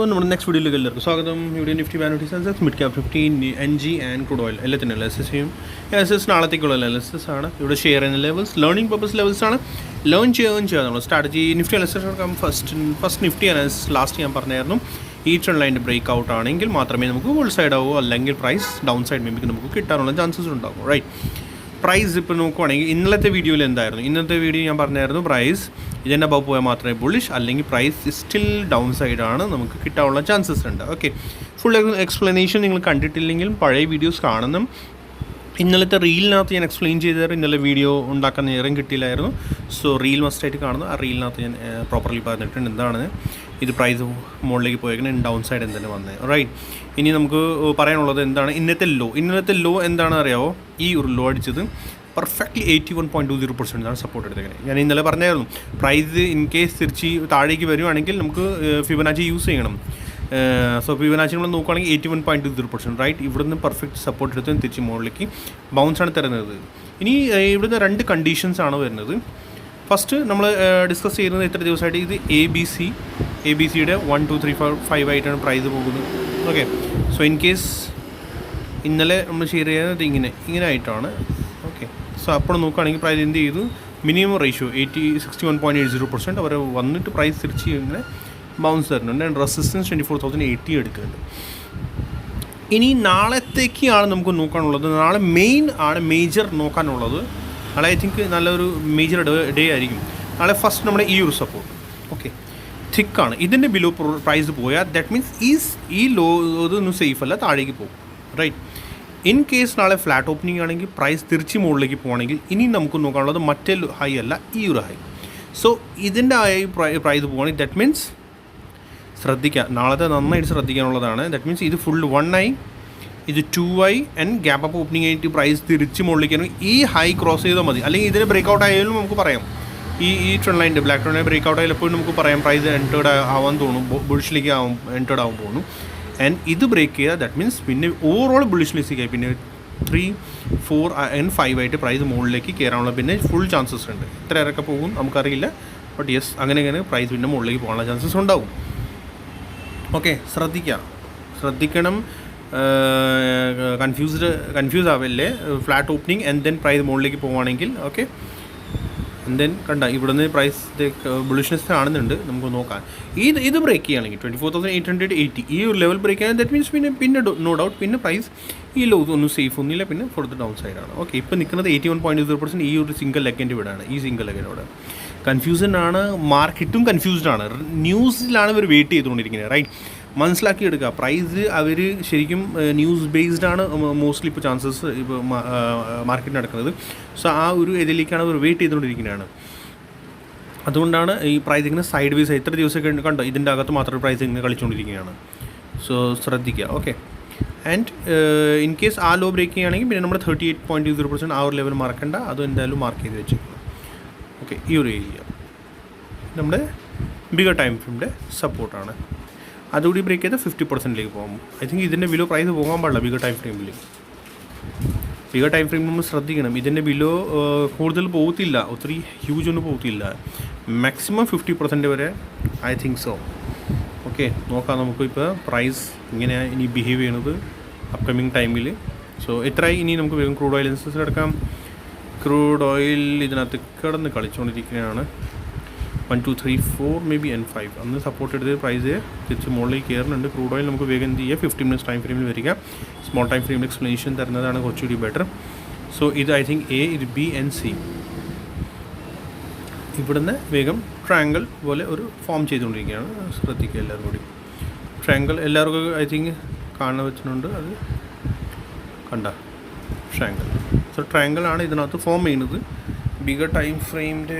നമ്മുടെ നെക്സ്റ്റ് വീഡിയോയിലേക്ക് എല്ലാവർക്കും സ്വാഗതം. ഇവിടെ Nifty vanity Sensex mid cap 50 NG and crude oil എല്ലാത്തിനും LSS ചെയ്യും. LSS നാളത്തേക്കുള്ള LSS ആണ്. ഇവിടെ ഷെയർ ചെയ്യുന്ന ലെവൽസ് ലേണിംഗ് പർപ്പസ് ലെവൽസ് ആണ്. ലേൺ ചെയ്യാൻ നമ്മൾ strategy Nifty LSS first Nifty last ഞാൻ പറഞ്ഞായിരുന്നു. ഈ ട്രെൻഡ് ലൈൻ്റെ ബ്രേക്ക് ഔട്ട് ആണെങ്കിൽ മാത്രമേ നമുക്ക് ബുൾ സൈഡ് ആവൂ, അല്ലെങ്കിൽ പ്രൈസ് ഡൗൺ സൈഡ് മേബിക്ക് നമുക്ക് കിട്ടാനുള്ള ചാൻസസ് ഉണ്ടാകും. റൈറ്റ്, പ്രൈസ് ഇപ്പോൾ നോക്കുവാണെങ്കിൽ ഇന്നലത്തെ വീഡിയോയിൽ എന്തായിരുന്നു? ഇന്നത്തെ വീഡിയോ ഞാൻ പറഞ്ഞായിരുന്നു പ്രൈസ് ഇതിൻ്റെ അബവ് പോയാൽ മാത്രമേ ബുള്ളിഷ്, അല്ലെങ്കിൽ പ്രൈസ് സ്റ്റിൽ ഡൗൺ സൈഡാണ്, നമുക്ക് കിട്ടാനുള്ള ചാൻസസ് ഉണ്ട്. ഓക്കെ, ഫുൾ എക്സ്പ്ലനേഷൻ നിങ്ങൾ കണ്ടിട്ടില്ലെങ്കിലും പഴയ വീഡിയോസ് കാണണം. ഇന്നലത്തെ റീലിനകത്ത് ഞാൻ എക്സ്പ്ലെയിൻ ചെയ്തായിരുന്നു. ഇന്നലെ വീഡിയോ ഉണ്ടാക്കാൻ നേരം കിട്ടിയില്ലായിരുന്നു. സോ റീൽ മസ്റ്റായിട്ട് കാണുന്നു. ആ റീലിനകത്ത് ഞാൻ പ്രോപ്പർലി പറഞ്ഞിട്ടുണ്ട് എന്താണ് ഇത് പ്രൈസ് മുകളിലേക്ക് പോയേക്കുന്നത്, ഡൗൺ സൈഡ് എന്താണ് വന്നത്. റൈറ്റ്, ഇനി നമുക്ക് പറയാനുള്ളത് എന്താണ് ഇന്നലത്തെ ലോ എന്താണെന്ന് അറിയാമോ? ഈ ഒരു ലോ അടിച്ചത് പെർഫെക്റ്റ്ലി 81.20% ആണ് സപ്പോർട്ട് എടുത്തേക്കുന്നത്. ഞാൻ ഇന്നലെ പറഞ്ഞായിരുന്നു പ്രൈസ് ഇൻ കേസ് തിരിച്ച് താഴേക്ക് വരുവാണെങ്കിൽ നമുക്ക് ഫിബനാച്ചി യൂസ് ചെയ്യണം. സോ ഫിബനാച്ചി നമ്മൾ നോക്കുകയാണെങ്കിൽ 81.20%. റൈറ്റ്, ഇവിടുന്ന് പെർഫെക്റ്റ് സപ്പോർട്ട് എടുത്ത് തിരിച്ച് മുകളിലേക്ക് ബൗൺസാണ് തരുന്നത്. ഇനി ഇവിടുന്ന് രണ്ട് കണ്ടീഷൻസ് ആണ് വരുന്നത്. ഫസ്റ്റ് നമ്മൾ ഡിസ്കസ് ചെയ്യുന്നത് ഇത്ര ദിവസമായിട്ട് ഇത് എ ബി സിയുടെ 1 2 3 4 5 ആയിട്ടാണ് പ്രൈസ് പോകുന്നത്. ഓക്കെ, സോ ഇൻ കേസ് ഇന്നലെ നമ്മൾ ഷെയർ ചെയ്യുന്നത് ഇങ്ങനെ ആയിട്ടാണ്. ഓക്കെ, സോ അപ്പോൾ നോക്കുകയാണെങ്കിൽ പ്രൈസ് എന്ത് ചെയ്തു? മിനിമം റേഷ്യോ 61.80% അവർ വന്നിട്ട് പ്രൈസ് തിരിച്ച് ഇങ്ങനെ ബൗൺസ് തരുന്നുണ്ട്. ആൻഡ് റെസിസ്റ്റൻസ് 24,080 എടുക്കുന്നുണ്ട്. ഇനി നാളത്തേക്കാണ് നമുക്ക് നോക്കാനുള്ളത്. നാളെ മേജർ നോക്കാനുള്ളത്. നാളെ ഐ തിങ്ക് നല്ലൊരു മേജർ ഡേ ആയിരിക്കും. നാളെ ഫസ്റ്റ് നമ്മുടെ ഈ ഒരു സപ്പോർട്ട് ഓക്കെ തിക്കാണ്. ഇതിൻ്റെ ബിലോ പ്രൈസ് പോയാൽ ദാറ്റ് മീൻസ് ഈ ലോ ഇതൊന്നും സേഫ് അല്ല, താഴേക്ക് പോകും. റൈറ്റ്, ഇൻ കേസ് നാളെ ഫ്ലാറ്റ് ഓപ്പണിംഗ് ആണെങ്കിൽ പ്രൈസ് തിരിച്ച് മുകളിലേക്ക് പോകുകയാണെങ്കിൽ ഇനി നമുക്ക് നോക്കാനുള്ളത് മറ്റേ ഹൈ അല്ല, ഈ ഒരു ഹൈ. സോ ഇതിൻ്റെ പ്രൈസ് പോകുകയാണെങ്കിൽ ദാറ്റ് മീൻസ് ശ്രദ്ധിക്കുക, നാളത്തെ നന്നായിട്ട് ശ്രദ്ധിക്കാനുള്ളതാണ്. ദാറ്റ് മീൻസ് ഇത് ഫുൾ 1 ഇത് 2 ആൻഡ് ഗ്യാപ്പ് അപ്പ് ഓപ്പണിംഗ് ആയിട്ട് പ്രൈസ് തിരിച്ച് മുകളിലേക്കാണെങ്കിൽ ഈ ഹൈ ക്രോസ് ചെയ്താൽ മതി. അല്ലെങ്കിൽ ഇതിന് ബ്രേക്ക് ഔട്ട് ആയാലും നമുക്ക് പറയാം ഈ ട്രെൻഡ് ലൈൻ്റെ ബ്ലാക്ക് ട്രെൻഡ് ബ്രേക്ക് ഔട്ട് ആയാലും നമുക്ക് പറയാം പ്രൈസ് എൻറ്റേർഡ് ആവാൻ തോന്നും, ബുള്ളിഷിലേക്ക് എൻറ്റേർഡ് ആവാൻ തോന്നും. ആൻഡ് ഇത് ബ്രേക്ക് ചെയ്താൽ ദാറ്റ് മീൻസ് പിന്നെ ഓവറോൾ ബുള്ളിഷിലേക്കായി പിന്നെ 3 4 ആൻഡ് 5 ആയിട്ട് പ്രൈസ് മുകളിലേക്ക് കയറാനുള്ള പിന്നെ ഫുൾ ചാൻസസ് ഉണ്ട്. എത്ര ഇറക്കെ പോകും നമുക്കറിയില്ല, ബട്ട് യെസ് അങ്ങനെ പ്രൈസ് പിന്നെ മുകളിലേക്ക് പോകാനുള്ള ചാൻസസ് ഉണ്ടാവും. ഓക്കെ, ശ്രദ്ധിക്കണം, കൺഫ്യൂസ് ആവല്ലേ. Flat opening and then price മുകളിലേക്ക് പോവുകയാണെങ്കിൽ ഓക്കെ, ആൻഡ് ദെൻ കണ്ട ഇവിടുന്ന് പ്രൈസ് ബുള്ളിഷ്നെസ് കാണുന്നുണ്ട്. നമുക്ക് നോക്കാം. ഇത് ബ്രേക്ക് ചെയ്യുകയാണെങ്കിൽ 24,880 ഈ ഒരു ലെവൽ ബ്രേക്ക് ചെയ്യാൻ ദാറ്റ് മീൻസ് പിന്നെ നോ ഡൗട്ട് പിന്നെ പ്രൈസ് ഈ ലോ ഒന്നും സേഫ് ഒന്നുമില്ല, പിന്നെ ഫുൾ ഡൗൺ സൈഡാണ്. ഓക്കെ, ഇപ്പോൾ നിൽക്കുന്നത് 81.0% ഈ ഒരു സിംഗിൾ ലെഗിൻ്റെ ഇവിടെയാണ്. ഈ സിംഗിൾ ലെഗിനോട് കൺഫ്യൂഷൻ ആണ്, മാർക്കറ്റും കൺഫ്യൂസ്ഡ് ആണ്. ന്യൂസിലാണ് ഇവർ വെയിറ്റ് ചെയ്തുകൊണ്ടിരിക്കുന്നത്. റൈറ്റ്, മനസ്സിലാക്കിയെടുക്കുക. പ്രൈസ് അവർ ശരിക്കും ന്യൂസ് ബേസ്ഡ് ആണ് മോസ്റ്റ്ലി ഇപ്പോൾ ചാൻസസ് ഇപ്പോൾ മാർക്കറ്റ് നടക്കുന്നത്. സോ ആ ഒരു ഇതിലേക്കാണ് അവർ വെയിറ്റ് ചെയ്തുകൊണ്ടിരിക്കുന്നതാണ്. അതുകൊണ്ടാണ് ഈ പ്രൈസ് ഇങ്ങനെ സൈഡ് വേസ് എത്ര ദിവസമൊക്കെ കണ്ടോ ഇതിൻ്റെ അകത്ത് മാത്രമേ പ്രൈസ് ഇങ്ങനെ കളിച്ചുകൊണ്ടിരിക്കുകയാണ്. സോ ശ്രദ്ധിക്കുക. ഓക്കെ, ആൻഡ് ഇൻ കേസ് ആ ലോ ബ്രേക്ക് ചെയ്യുകയാണെങ്കിൽ പിന്നെ നമ്മുടെ 38.20% ആ ഒരു ലെവൽ മറക്കണ്ട, അത് എന്തായാലും മാർക്ക് ചെയ്ത് വെച്ചേക്കണം. ഓക്കെ, ഈ ഒരു ഏരിയ നമ്മുടെ ബിഗർ ടൈം ഫ്രെയിമിൻ്റെ സപ്പോർട്ടാണ്. അതുകൂടി ബ്രേക്ക് ചെയ്താൽ 50%ലേക്ക് പോകും. ഐ തിങ്ക് ഇതിൻ്റെ ബിലോ പ്രൈസ് പോകാൻ പാടില്ല. ബിഗർ ടൈം ഫ്രെയിം നമ്മൾ ശ്രദ്ധിക്കണം. ഇതിൻ്റെ ബിലോ കൂടുതൽ പോകത്തില്ല, ഒത്തിരി ഹ്യൂജ് ഒന്നും പോകത്തില്ല. മാക്സിമം 50% വരെ ഐ തിങ്ക് സോ. ഓക്കെ, നോക്കാം നമുക്ക് ഇപ്പോൾ പ്രൈസ് ഇങ്ങനെയാണ് ഇനി ബിഹേവ് ചെയ്യുന്നത് അപ്കമിങ് ടൈമിൽ. സോ എത്രയായി ഇനി നമുക്ക് വേഗം ക്രൂഡ് ഓയിൽ ഇൻസസ് എടുക്കാം. ക്രൂഡ് ഓയിൽ ഇതിനകത്ത് കിടന്ന് കളിച്ചുകൊണ്ടിരിക്കുകയാണ്. 1 2 3 4 മേ ബി ആൻഡ് 5 അന്ന് സപ്പോർട്ട് എടുത്ത് പ്രൈസ് തിരിച്ച് മുകളിലേക്ക് കയറുന്നുണ്ട്. ക്രൂഡ് ഓയിൽ നമുക്ക് വേഗം എന്ത് ചെയ്യുക, 15 മിനിറ്റ്സ് ടൈം ഫ്രെയിമിൽ വരിക. സ്മോൾ ടൈം ഫ്രെയിമിൽ എക്സ്പ്ലനേഷൻ തരുന്നതാണ് കുറച്ചുകൂടി ബെറ്റർ. സോ ഇത് ഐ തിങ്ക് എ, ഇത് ബി ആൻഡ് സി. ഇവിടുന്ന് വേഗം ട്രയാങ്കിൾ പോലെ ഒരു ഫോം ചെയ്തുകൊണ്ടിരിക്കുകയാണ്. ശ്രദ്ധിക്കുക എല്ലാവരും കൂടി. ട്രയാങ്കിൾ എല്ലാവർക്കും ഐ തിങ്ക് കാണാൻ വെച്ചിട്ടുണ്ട്. അത് കണ്ട ട്രയാങ്കിൾ. സോ ട്രയാങ്കിൾ ആണ് ഇതിനകത്ത് ഫോം ചെയ്യുന്നത്. ബിഗർ ടൈം ഫ്രെയിമിൻ്റെ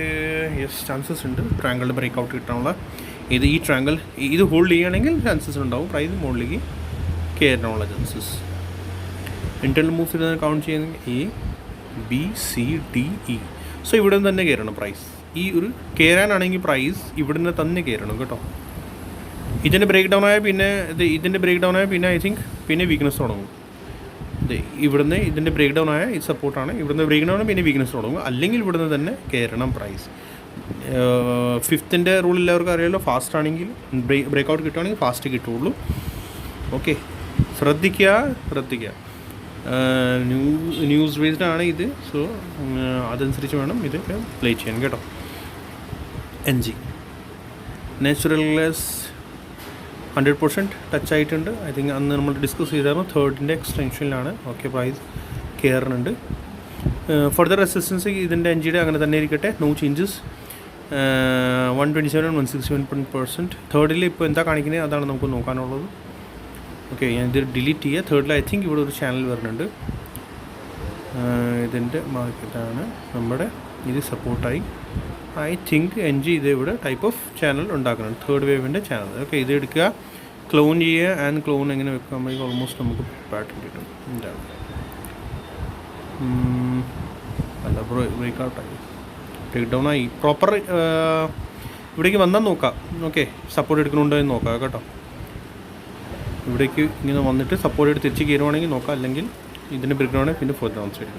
ചാൻസസ് ഉണ്ട് ട്രയാങ്കിളിൻ്റെ ബ്രേക്ക് ഔട്ട് കിട്ടാനുള്ള. ഈ ട്രയാങ്കിൾ ഇത് ഹോൾഡ് ചെയ്യുകയാണെങ്കിൽ ചാൻസസ് ഉണ്ടാവും പ്രൈസ് മുകളിലേക്ക് കയറാനുള്ള ചാൻസസ്. ഇൻറ്റർണൽ മൂവ്സ് ഇരുന്ന് കൗണ്ട് ചെയ്യുന്നത് A B C D E. So ഇവിടെ നിന്ന് തന്നെ കയറണം പ്രൈസ്. ഈ ഒരു കയറാനാണെങ്കിൽ പ്രൈസ് ഇവിടെ നിന്ന് തന്നെ കയറണം കേട്ടോ. ഇതിൻ്റെ ബ്രേക്ക് ഡൗൺ ആയാൽ പിന്നെ ഐ തിങ്ക് പിന്നെ വീക്ക്നെസ് തുടങ്ങും. ഇവിടുന്ന് ഇതിൻ്റെ ബ്രേക്ക് ഡൗൺ ആയ ഇത് സപ്പോർട്ടാണ്. ഇവിടുന്ന് ബ്രേക്ക് ഡൗൺ പിന്നെ വീക്ക്നെസ് തുടങ്ങും. അല്ലെങ്കിൽ ഇവിടുന്ന് തന്നെ കയറണം പ്രൈസ്. ഫിഫ്ത്തിൻ്റെ റൂൾ എല്ലാവർക്കും അറിയാമല്ലോ, ഫാസ്റ്റ് ആണെങ്കിൽ ബ്രേക്ക് ഔട്ട് കിട്ടുകയാണെങ്കിൽ ഫാസ്റ്റ് കിട്ടുള്ളൂ. ഓക്കെ, ശ്രദ്ധിക്കുക. ന്യൂസ് ബേസ്ഡ് ആണ് ഇത്. സോ അതനുസരിച്ച് വേണം ഇതൊക്കെ പ്ലേ ചെയ്യാൻ കേട്ടോ. NG നാച്ചുറൽ ഗ്ലാസ് 100% ടച്ച് ആയിട്ടുണ്ട്. ഐ തിങ്ക് അന്ന് നമ്മൾ ഡിസ്കസ് ചെയ്തായിരുന്നു. തേർഡിൻ്റെ എക്സ്റ്റൻഷനിലാണ്. ഓക്കെ, പ്രൈസ് കയറുന്നുണ്ട്. ഫർദർ റെസിസ്റ്റൻസ് ഇതിൻ്റെ NGയുടെ അങ്ങനെ തന്നെ ഇരിക്കട്ടെ, നോ ചേഞ്ചസ്. 127 161%. തേർഡിൽ ഇപ്പോൾ എന്താ കാണിക്കുന്നത് അതാണ് നമുക്ക് നോക്കാനുള്ളത്. ഓക്കെ, ഞാനിത് ഡിലീറ്റ് ചെയ്യുക. തേർഡിൽ ഐ തിങ്ക് ഇവിടെ ഒരു ചാനൽ വരുന്നുണ്ട്. ഇതിൻ്റെ മാർക്കറ്റാണ് നമ്മുടെ ഇത് സപ്പോർട്ടായി. ഐ തിങ്ക് NG ഇത് ഇവിടെ ടൈപ്പ് ഓഫ് ചാനൽ ഉണ്ടാക്കുന്നുണ്ട്, തേർഡ് വേവിൻ്റെ ചാനൽ. ഓക്കെ, ഇത് എടുക്കുക, ക്ലോൺ ചെയ്യുക. ആൻഡ് ക്ലോൺ എങ്ങനെ വെക്കുമ്പോഴേക്കും ഓൾമോസ്റ്റ് നമുക്ക് പാറ്റേൺ കിട്ടും. എന്താണ് അല്ല, ബ്രേക്ക് ഔട്ടായി, ടേക്ക് ഡൗൺ ആയി. പ്രോപ്പർ ഇവിടേക്ക് വന്നാൽ നോക്കാം. ഓക്കെ, സപ്പോർട്ട് എടുക്കണുണ്ടോ എന്ന് നോക്കാം കേട്ടോ. ഇവിടേക്ക് ഇങ്ങനെ വന്നിട്ട് സപ്പോർട്ട് എടുത്ത് തിരിച്ച് കയറുവാണെങ്കിൽ നോക്കാം, അല്ലെങ്കിൽ ഇതിൻ്റെ ബ്രേക്ക് ഡൗൺ പിന്നെ fourth down side.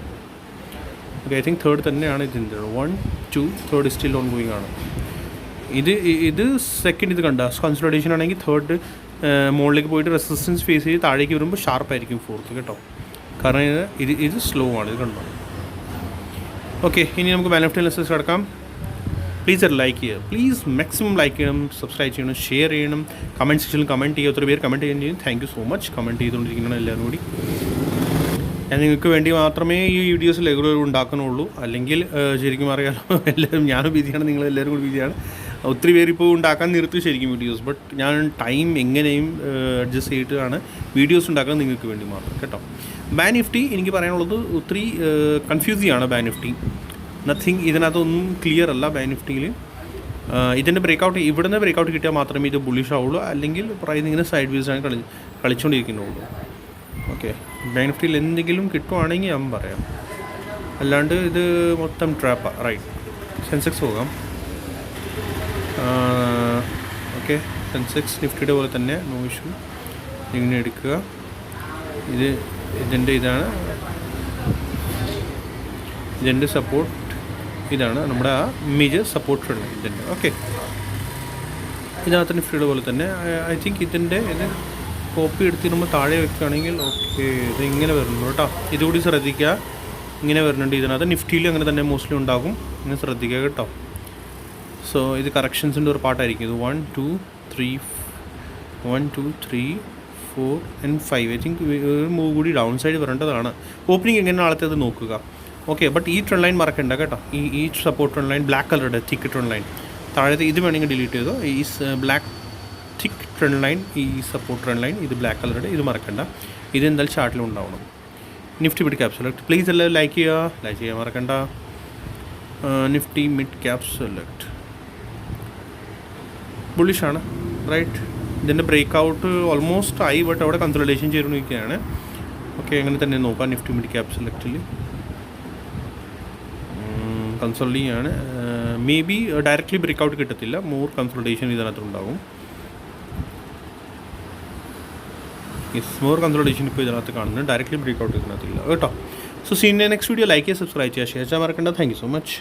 Okay, I think third തന്നെയാണ് ഇതിൻ്റെ 1 2 തേർഡ് സ്റ്റിൽ ഓൺ ഗോയിങ് ആണ്. ഇത് സെക്കൻഡ് ഇത് കണ്ട കൺസോളിഡേഷൻ ആണെങ്കിൽ തേർഡ് മുകളിലേക്ക് പോയിട്ട് റെസിസ്റ്റൻസ് ഫേസ് ചെയ്ത് താഴേക്ക് വരുമ്പോൾ ഷാർപ്പായിരിക്കും ഫോർത്ത് കേട്ടോ. കാരണം ഇത് സ്ലോ ആണ്, ഇത് കണ്ടോ. ഓക്കെ, ഇനി നമുക്ക് ബാലൻസ് അനാലിസിസ് കിടക്കാം. പ്ലീസ് ലൈക്ക് ചെയ്യുക, പ്ലീസ് മാക്സിമം ലൈക്ക് ചെയ്യണം, സബ്സ്ക്രൈബ് ചെയ്യണം, ഷെയർ ചെയ്യണം, കമൻറ്റ് സെക്ഷനിൽ കമൻറ്റ് ചെയ്യുക. ഒത്തിരി പേര് കമൻറ്റ് ചെയ്യുകയും thank you so much. Comment ചെയ്തുകൊണ്ടിരിക്കണം എല്ലാവരും കൂടി. ഞാൻ നിങ്ങൾക്ക് വേണ്ടി മാത്രമേ ഈ വീഡിയോസ് റെഗുലർ ഉണ്ടാക്കുന്നുള്ളൂ. അല്ലെങ്കിൽ ശരിക്കും അറിയാമല്ലോ, എല്ലാവരും ഞാനും ബിസിയാണ്, നിങ്ങളെല്ലാവരും കൂടി ബിസിയാണ്. ഒത്തിരി പേര് ഇപ്പോൾ ഉണ്ടാക്കാൻ നിർത്തി ശരിക്കും വീഡിയോസ്. ബട്ട് ഞാൻ ടൈം എങ്ങനെയും അഡ്ജസ്റ്റ് ചെയ്തിട്ടാണ് വീഡിയോസ് ഉണ്ടാക്കാൻ നിങ്ങൾക്ക് വേണ്ടി മാത്രം കേട്ടോ. ബാങ്ക് നിഫ്റ്റി എനിക്ക് പറയാനുള്ളത് ഒത്തിരി കൺഫ്യൂസിങ് ആണ്. ബാങ്ക് നിഫ്റ്റി നത്തിങ്, ഇതിനകത്തൊന്നും ക്ലിയർ അല്ല. ബാങ്ക് നിഫ്റ്റിയിൽ ഇതിൻ്റെ ബ്രേക്കൗട്ട്, ഇവിടുന്ന് ബ്രേക്കൗട്ട് കിട്ടിയാൽ മാത്രമേ ഇത് ബുള്ളിഷ് ആവുള്ളൂ, അല്ലെങ്കിൽ പ്രൈസ് ഇങ്ങനെ സൈഡ് വേസാണ് കളിച്ചുകൊണ്ടിരിക്കുന്നുള്ളൂ. ഓക്കെ, ബാങ്ക് നിഫ്റ്റിയിൽ എന്തെങ്കിലും കിട്ടുവാണെങ്കിൽ ഞാൻ പറയാം, അല്ലാണ്ട് ഇത് മൊത്തം ട്രാപ്പാണ്. റൈറ്റ്, സെൻസെക്സ് പോകാം. ഓക്കെ, സെൻസെക്സ് നിഫ്റ്റിയുടെ പോലെ തന്നെ നോ ഇഷ്യൂ. ഇങ്ങനെ എടുക്കുക. ഇതിൻ്റെ സപ്പോർട്ട് ഇതാണ് നമ്മുടെ ആ മേജർ സപ്പോർട്ട് ഉണ്ട് ഇതിൻ്റെ. ഓക്കെ, ഇതിനകത്ത് നിഫ്റ്റിയുടെ പോലെ തന്നെ ഐ തിങ്ക് ഇത് കോപ്പി എടുത്ത് നമ്മൾ താഴെ വെക്കുകയാണെങ്കിൽ ഓക്കെ, ഇത് ഇങ്ങനെ വരുന്നുണ്ട് കേട്ടോ. ഇതുകൂടി ശ്രദ്ധിക്കുക, ഇങ്ങനെ വരുന്നുണ്ട് ഇതിനകത്ത്. നിഫ്റ്റിയിൽ അങ്ങനെ തന്നെ മോസ്റ്റ്ലി ഉണ്ടാകും, ഇങ്ങനെ ശ്രദ്ധിക്കുക കേട്ടോ. സോ ഇത് കറക്ഷൻസിൻ്റെ ഒരു പാർട്ടായിരിക്കും. ഇത് 1 2 3 4 and 5. ഐ തിങ്ക് ഒരു മൂവ് കൂടി ഡൗൺ സൈഡ് വരേണ്ടതാണ്. ഓപ്പണിംഗ് എങ്ങനെ നാളത്തെ അത് നോക്കുക. ഓക്കെ, ബട്ട് ഈ ട്രെൻഡ് ലൈൻ മറക്കണ്ട കേട്ടോ. ഈ സപ്പോർട്ട് ട്രെൻഡ് ലൈൻ ബ്ലാക്ക് കളറുടെ തിക്ക് ട്രെൻഡ് ലൈൻ താഴത്തെ ഇത് വേണമെങ്കിൽ ഡിലീറ്റ് ചെയ്തോ. ഈ ബ്ലാക്ക് തിക്ക് ട്രെൻഡ് ലൈൻ, ഈ സപ്പോർട്ട് ട്രെൻഡ് ലൈൻ, ഇത് ബ്ലാക്ക് കളറുടെ, ഇത് മറക്കണ്ട. ഇത് എന്തായാലും ചാർട്ടിലും ഉണ്ടാവണം. Nifty mid cap select please എല്ലാവരും ലൈക്ക് ചെയ്യാൻ മറക്കണ്ട. Nifty mid cap select ബുള്ളിഷാണ്. Right, ഇതിൻ്റെ ബ്രേക്ക് ഔട്ട് ഓൾമോസ്റ്റ് ആയി, ബട്ട് അവിടെ കൺസോളിഡേഷൻ ചെയ്തുകൊണ്ടിരിക്കുകയാണ്. ഓക്കെ, അങ്ങനെ തന്നെ നോക്കാം. നിഫ്റ്റി മിഡ് ക്യാപ് സെലക്റ്റിൽ കൺസോൾട്ടിങ് ആണ്. Maybe directly breakout കിട്ടത്തില്ല, മോർ കൺസോൾട്ടേഷൻ ഇതിനകത്തുണ്ടാവും. മോർ കൺസോൾട്ടേഷൻ ഇപ്പോൾ ഇതിനകത്ത് കാണുന്നത്, ഡയറക്റ്റ്ലി ബ്രേക്ക് ഔട്ട് ഇതിനകത്തില്ല കേട്ടോ. So see in next video. Like ചെയ്യുക, സബ്സ്ക്രൈബ് ചെയ്യുക, ഷെയർ ചെയ്യാൻ മറക്കണ്ട. Thank you so much.